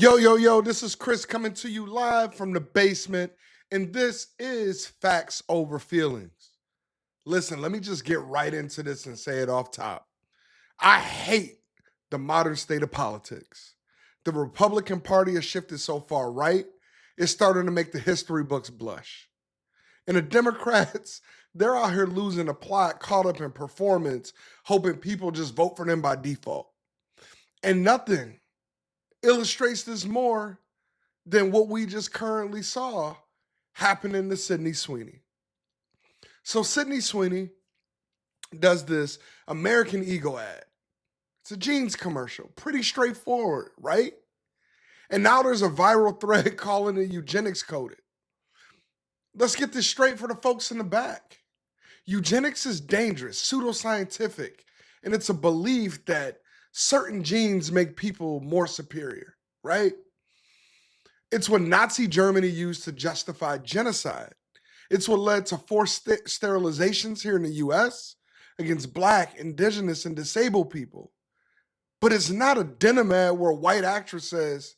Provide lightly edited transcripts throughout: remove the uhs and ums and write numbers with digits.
Yo, this is Chris coming to you live from the basement, and this is Facts Over Feelings. Listen, let me just get right into this and say it off top. I hate the modern state of politics. The Republican Party has shifted so far right, it's starting to make the history books blush. And the Democrats, they're out here losing the plot, caught up in performance, hoping people just vote for them by default. And nothing illustrates this more than what we just currently saw happening to Sydney Sweeney. So Sydney Sweeney does this American Eagle ad. It's a jeans commercial, pretty straightforward, right? And now there's a viral thread calling it eugenics coded. Let's get this straight for the folks in the back. Eugenics is dangerous, pseudoscientific, and it's a belief that certain genes make people more superior, right? It's what Nazi Germany used to justify genocide. It's what led to forced sterilizations here in the US against Black, Indigenous, and disabled people. But it's not a denim ad where a white actress says,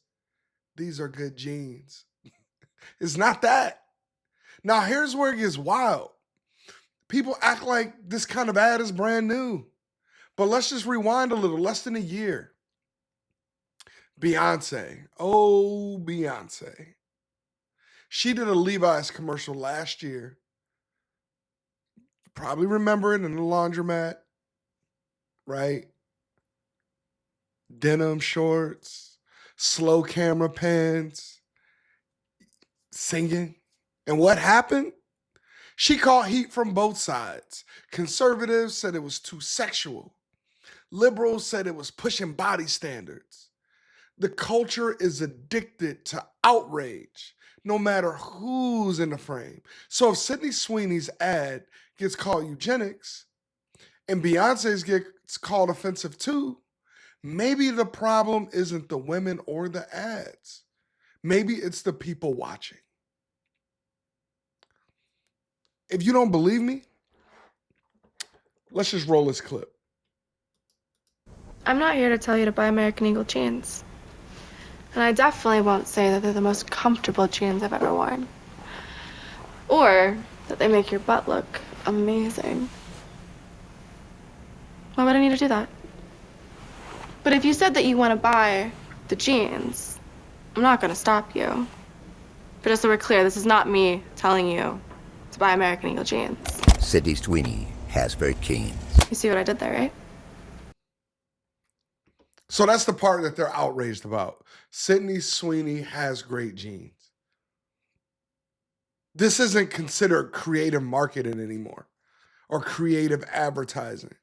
"These are good genes." It's not that. Now, here's where it gets wild. People act like this kind of ad is brand new. But let's just rewind a little, less than a year. Beyonce. She did a Levi's commercial last year. Probably remember it in the laundromat, right? Denim shorts, slow camera pans, singing. And what happened? She caught heat from both sides. Conservatives said it was too sexual. Liberals said it was pushing body standards. The culture is addicted to outrage, no matter who's in the frame. So if Sydney Sweeney's ad gets called eugenics and Beyonce's gets called offensive too, maybe the problem isn't the women or the ads. Maybe it's the people watching. If you don't believe me, let's just roll this clip. I'm not here to tell you to buy American Eagle jeans. And I definitely won't say that they're the most comfortable jeans I've ever worn. Or that they make your butt look amazing. Why would I need to do that? But if you said that you want to buy the jeans, I'm not going to stop you. But just so we're clear, this is not me telling you to buy American Eagle jeans. Sydney Sweeney has very jeans. You see what I did there, right? So that's the part that they're outraged about. Sydney Sweeney has great genes. This isn't considered creative marketing anymore or creative advertising.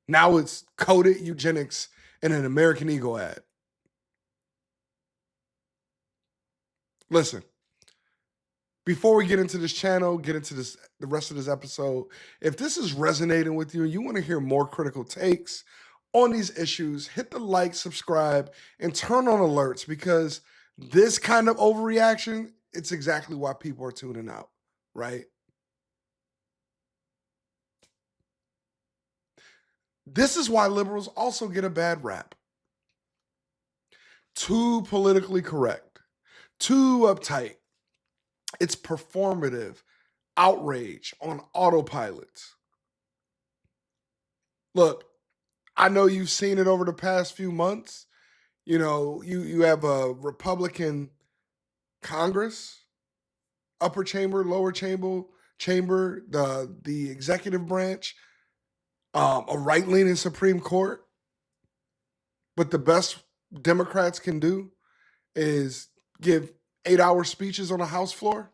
Now it's coded eugenics in an American Eagle ad. Listen, before we get into this channel, get into the rest of this episode, if this is resonating with you and you want to hear more critical takes on these issues, hit the like, subscribe, and turn on alerts, because this kind of overreaction, it's exactly why people are tuning out, right? This is why liberals also get a bad rap. Too politically correct, too uptight. It's performative outrage on autopilot. Look, I know you've seen it over the past few months. You know, you have a Republican Congress, upper chamber, lower chamber, the executive branch, a right-leaning Supreme Court. But the best Democrats can do is give 8-hour speeches on a House floor.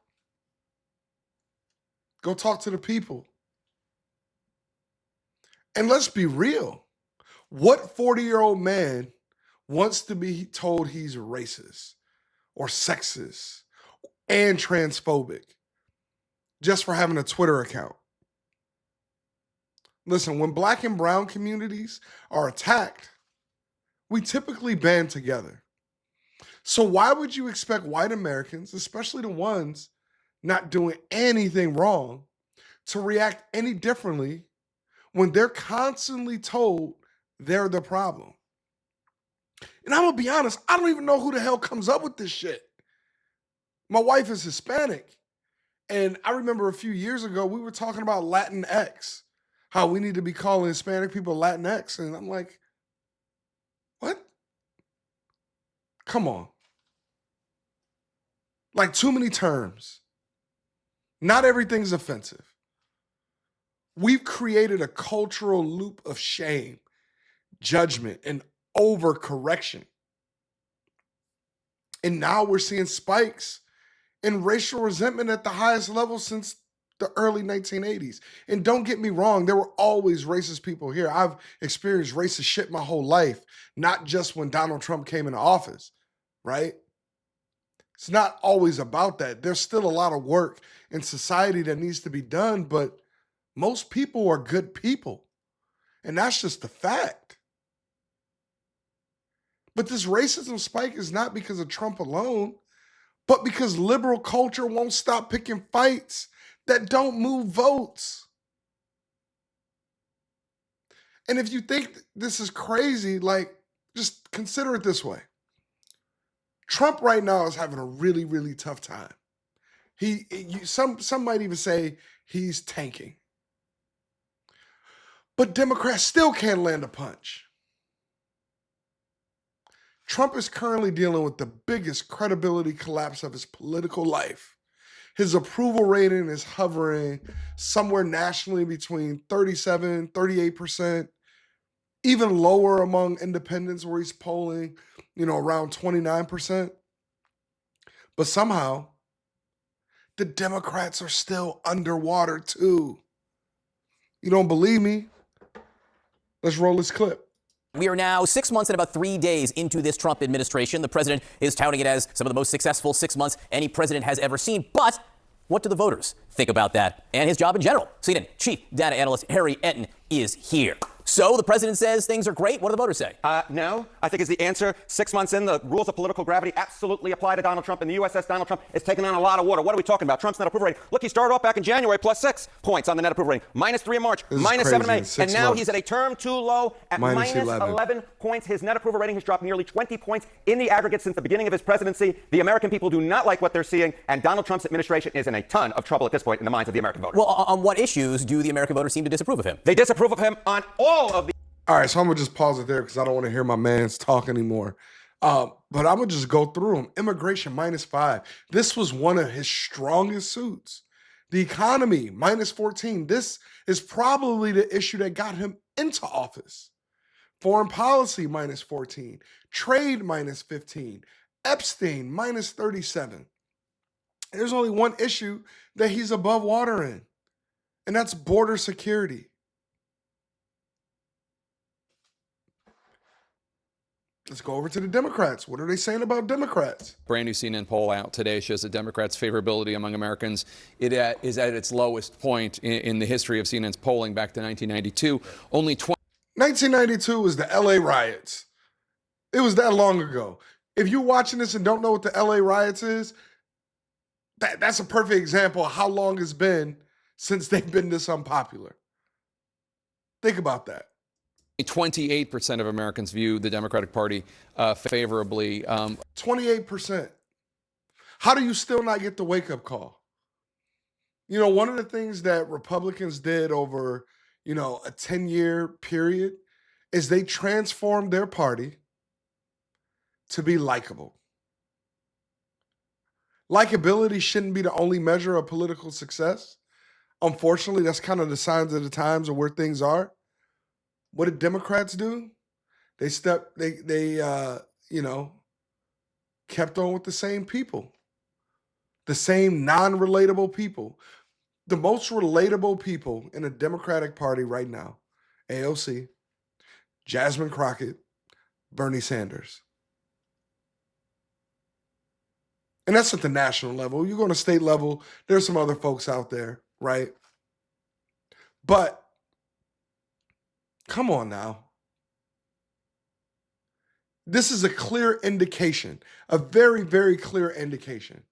Go talk to the people. And let's be real. What 40-year-old man wants to be told he's racist or sexist and transphobic just for having a Twitter account? Listen, when Black and brown communities are attacked, we typically band together. So why would you expect white Americans, especially the ones not doing anything wrong, to react any differently when they're constantly told they're the problem? And I'm going to be honest, I don't even know who the hell comes up with this shit. My wife is Hispanic. And I remember a few years ago, we were talking about Latinx, how we need to be calling Hispanic people Latinx. And I'm like, what? Come on. Like, too many terms. Not everything's offensive. We've created a cultural loop of shame, judgment, and overcorrection. And now we're seeing spikes in racial resentment at the highest level since the early 1980s. And don't get me wrong, there were always racist people here. I've experienced racist shit my whole life, not just when Donald Trump came into office, right? It's not always about that. There's still a lot of work in society that needs to be done, but most people are good people. And that's just the fact. But this racism spike is not because of Trump alone, but because liberal culture won't stop picking fights that don't move votes. And if you think this is crazy, like, just consider it this way. Trump right now is having a really, really tough time. Some might even say he's tanking. But Democrats still can't land a punch. Trump is currently dealing with the biggest credibility collapse of his political life. His approval rating is hovering somewhere nationally between 37, 38%, even lower among independents where he's polling, around 29%. But somehow, the Democrats are still underwater too. You don't believe me? Let's roll this clip. We are now 6 months and about 3 days into this Trump administration. The president is touting it as some of the most successful 6 months any president has ever seen. But what do the voters think about that and his job in general? CNN chief data analyst Harry Enton is here. So the president says things are great. What do the voters say? No, I think is the answer. 6 months in, the rules of political gravity absolutely apply to Donald Trump. And the USS Donald Trump is taking on a lot of water. What are we talking about? Trump's net approval rating. Look, he started off back in January plus 6 points on the net approval rating. -3 in March, -7 in May. And now he's at a term too low at minus 11 points. His net approval rating has dropped nearly 20 points in the aggregate since the beginning of his presidency. The American people do not like what they're seeing. And Donald Trump's administration is in a ton of trouble at this point in the minds of the American voters. Well, on what issues do the American voters seem to disapprove of him? They disapprove of him on all of the... All right, so I'm going to just pause it there because I don't want to hear my mans talk anymore. But I'm going to just go through them. Immigration, -5. This was one of his strongest suits. The economy, -14. This is probably the issue that got him into office. Foreign policy, -14. Trade, -15. Epstein, -37. There's only one issue that he's above water in, and that's border security. Let's go over to the Democrats. What are they saying about Democrats? Brand new CNN poll out today shows that Democrats' favorability among Americans is at its lowest point in the history of CNN's polling back to 1992. Only 1992 was the LA riots. It was that long ago. If you're watching this and don't know what the LA riots is, that's a perfect example of how long it's been since they've been this unpopular. Think about that. 28% of Americans view the Democratic Party favorably. 28%. How do you still not get the wake-up call? One of the things that Republicans did over, a 10-year period is they transformed their party to be likable. Likability shouldn't be the only measure of political success. Unfortunately, that's kind of the signs of the times of where things are. What did Democrats do? They kept on with the same people, the same non-relatable people. The most relatable people in the Democratic Party right now, AOC, Jasmine Crockett, Bernie Sanders. And that's at the national level. You go to state level, there's some other folks out there, right? But come on now. This is a clear indication, a very, very clear indication.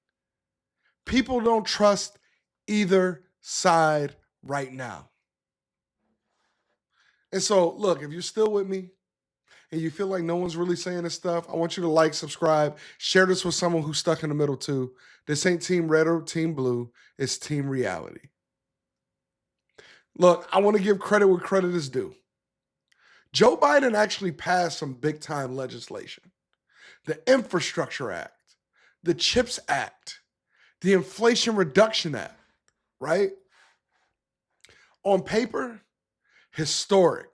People don't trust either side right now. And so, look, if you're still with me, and you feel like no one's really saying this stuff, I want you to like, subscribe, share this with someone who's stuck in the middle too. This ain't Team Red or Team Blue. It's Team Reality. Look, I want to give credit where credit is due. Joe Biden actually passed some big time legislation. The Infrastructure Act, the CHIPS Act, the Inflation Reduction Act, right? On paper, historic.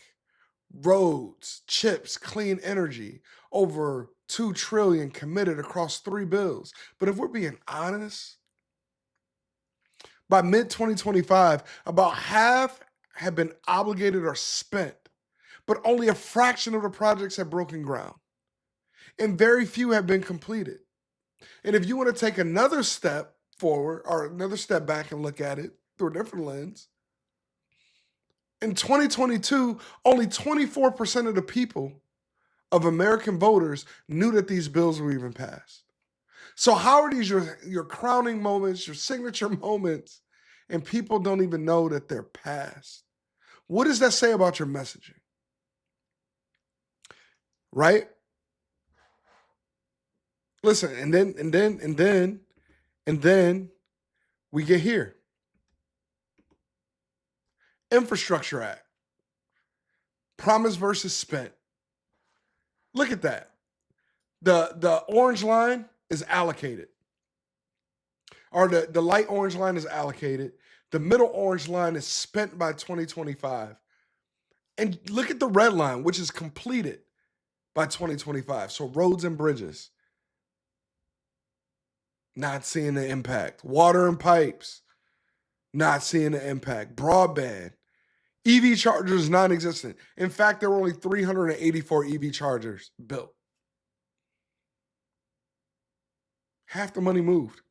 Roads, chips, clean energy, over $2 trillion committed across 3 bills. But if we're being honest, by mid-2025, about half have been obligated or spent, but only a fraction of the projects have broken ground. And very few have been completed. And if you want to take another step forward or another step back and look at it through a different lens, in 2022, only 24% of the people, of American voters, knew that these bills were even passed. So how are these your crowning moments, your signature moments, and people don't even know that they're passed? What does that say about your messaging? Right? Listen, and then we get here. Infrastructure Act. Promise versus spent. Look at that. The orange line is allocated. Or the light orange line is allocated. The middle orange line is spent by 2025. And look at the red line, which is completed by 2025. So roads and bridges. Not seeing the impact. Water and pipes. Not seeing the impact. Broadband. EV chargers non-existent. In fact, there were only 384 EV chargers built. Half the money moved.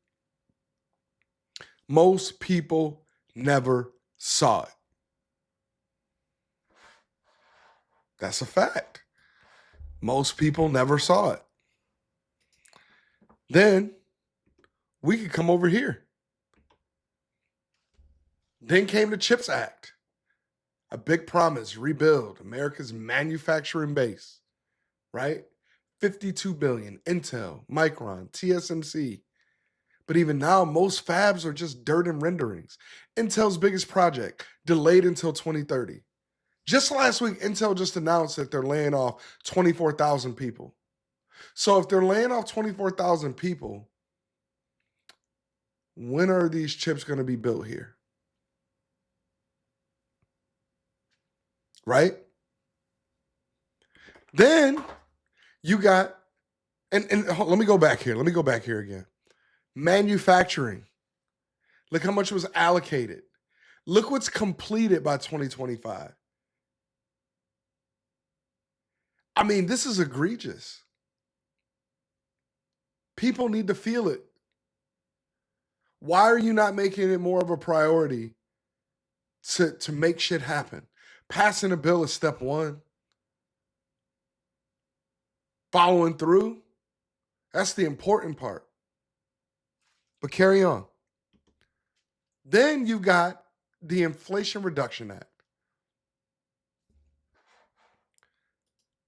Most people never saw it. That's a fact. Most people never saw it. Then we could come over here. Then came the CHIPS Act. A big promise, rebuild America's manufacturing base, right? $52 billion, Intel, Micron, TSMC. But even now, most fabs are just dirt and renderings. Intel's biggest project, delayed until 2030. Just last week, Intel just announced that they're laying off 24,000 people. So if they're laying off 24,000 people, when are these chips going to be built here? Right? Then you got, and let me go back here. Let me go back here again. Manufacturing. Look how much was allocated. Look what's completed by 2025. I mean, this is egregious. People need to feel it. Why are you not making it more of a priority to make shit happen? Passing a bill is step one. Following through, that's the important part. But carry on. Then you've got the Inflation Reduction Act.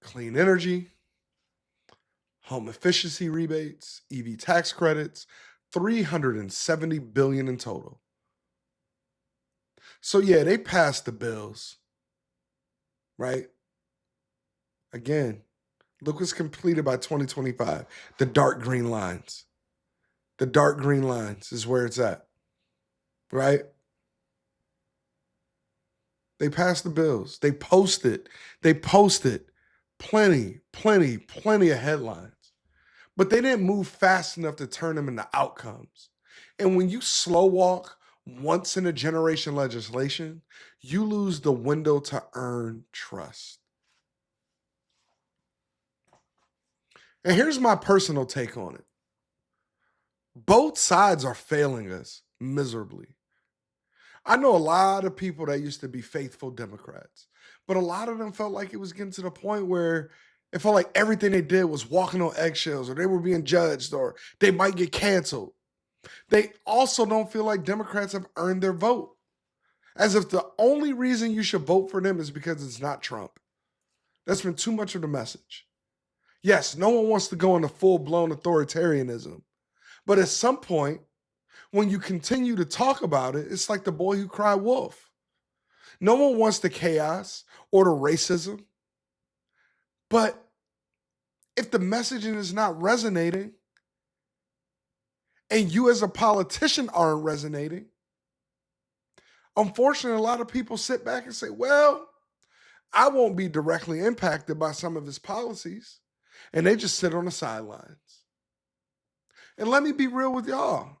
Clean energy, home efficiency rebates, EV tax credits, $370 billion in total. So yeah, they passed the bills, right? Again, look what's completed by 2025. The dark green lines. The dark green lines is where it's at, right? They passed the bills. They posted plenty of headlines. But they didn't move fast enough to turn them into outcomes. And when you slow walk once in a generation legislation, you lose the window to earn trust. And here's my personal take on it. Both sides are failing us miserably. I know a lot of people that used to be faithful Democrats, but a lot of them felt like it was getting to the point where it felt like everything they did was walking on eggshells, or they were being judged, or they might get canceled. They also don't feel like Democrats have earned their vote, as if the only reason you should vote for them is because it's not Trump. That's been too much of the message. Yes, no one wants to go into full-blown authoritarianism. But at some point, when you continue to talk about it, it's like the boy who cried wolf. No one wants the chaos or the racism. But if the messaging is not resonating, and you as a politician aren't resonating, unfortunately, a lot of people sit back and say, well, I won't be directly impacted by some of his policies. And they just sit on the sidelines. And let me be real with y'all.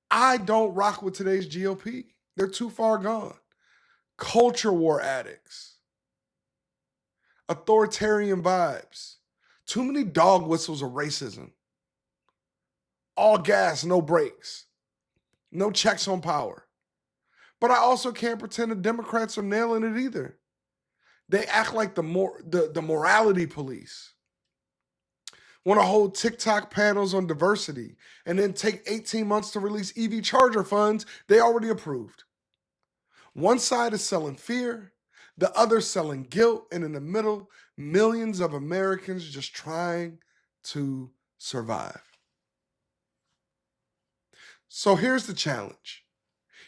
I don't rock with today's GOP. They're too far gone. Culture war addicts. Authoritarian vibes. Too many dog whistles of racism. All gas, no brakes. No checks on power. But I also can't pretend the Democrats are nailing it either. They act like the morality police. Want to hold TikTok panels on diversity and then take 18 months to release EV charger funds they already approved. One side is selling fear, the other selling guilt, and in the middle, millions of Americans just trying to survive. So here's the challenge.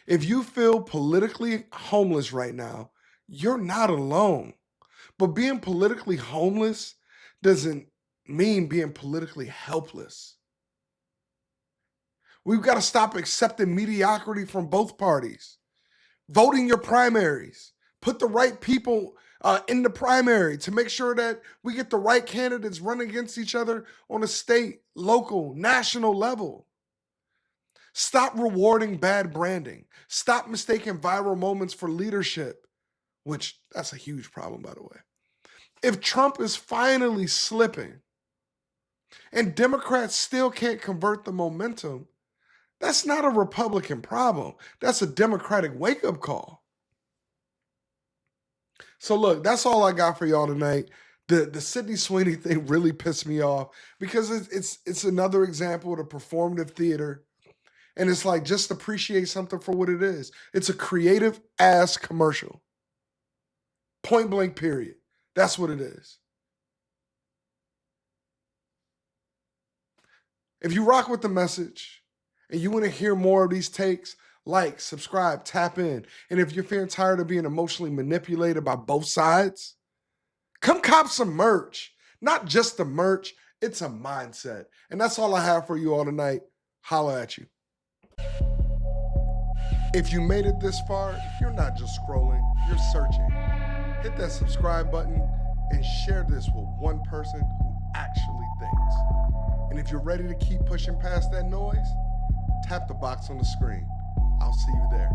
If you feel politically homeless right now, you're not alone. But being politically homeless doesn't mean being politically helpless. We've got to stop accepting mediocrity from both parties. Vote in your primaries. Put the right people in the primary to make sure that we get the right candidates running against each other on a state, local, national level. Stop rewarding bad branding. Stop mistaking viral moments for leadership, which that's a huge problem, by the way. If Trump is finally slipping and Democrats still can't convert the momentum, that's not a Republican problem. That's a Democratic wake-up call. So look, that's all I got for y'all tonight. The Sydney Sweeney thing really pissed me off because it's another example of the performative theater. And it's like, just appreciate something for what it is. It's a creative ass commercial. Point blank, period. That's what it is. If you rock with the message and you want to hear more of these takes, like, subscribe, tap in. And if you're feeling tired of being emotionally manipulated by both sides, come cop some merch. Not just the merch, it's a mindset. And that's all I have for you all tonight. Holla at you. If you made it this far, you're not just scrolling, you're searching. Hit that subscribe button and share this with one person who actually thinks. And if you're ready to keep pushing past that noise, tap the box on the screen. I'll see you there.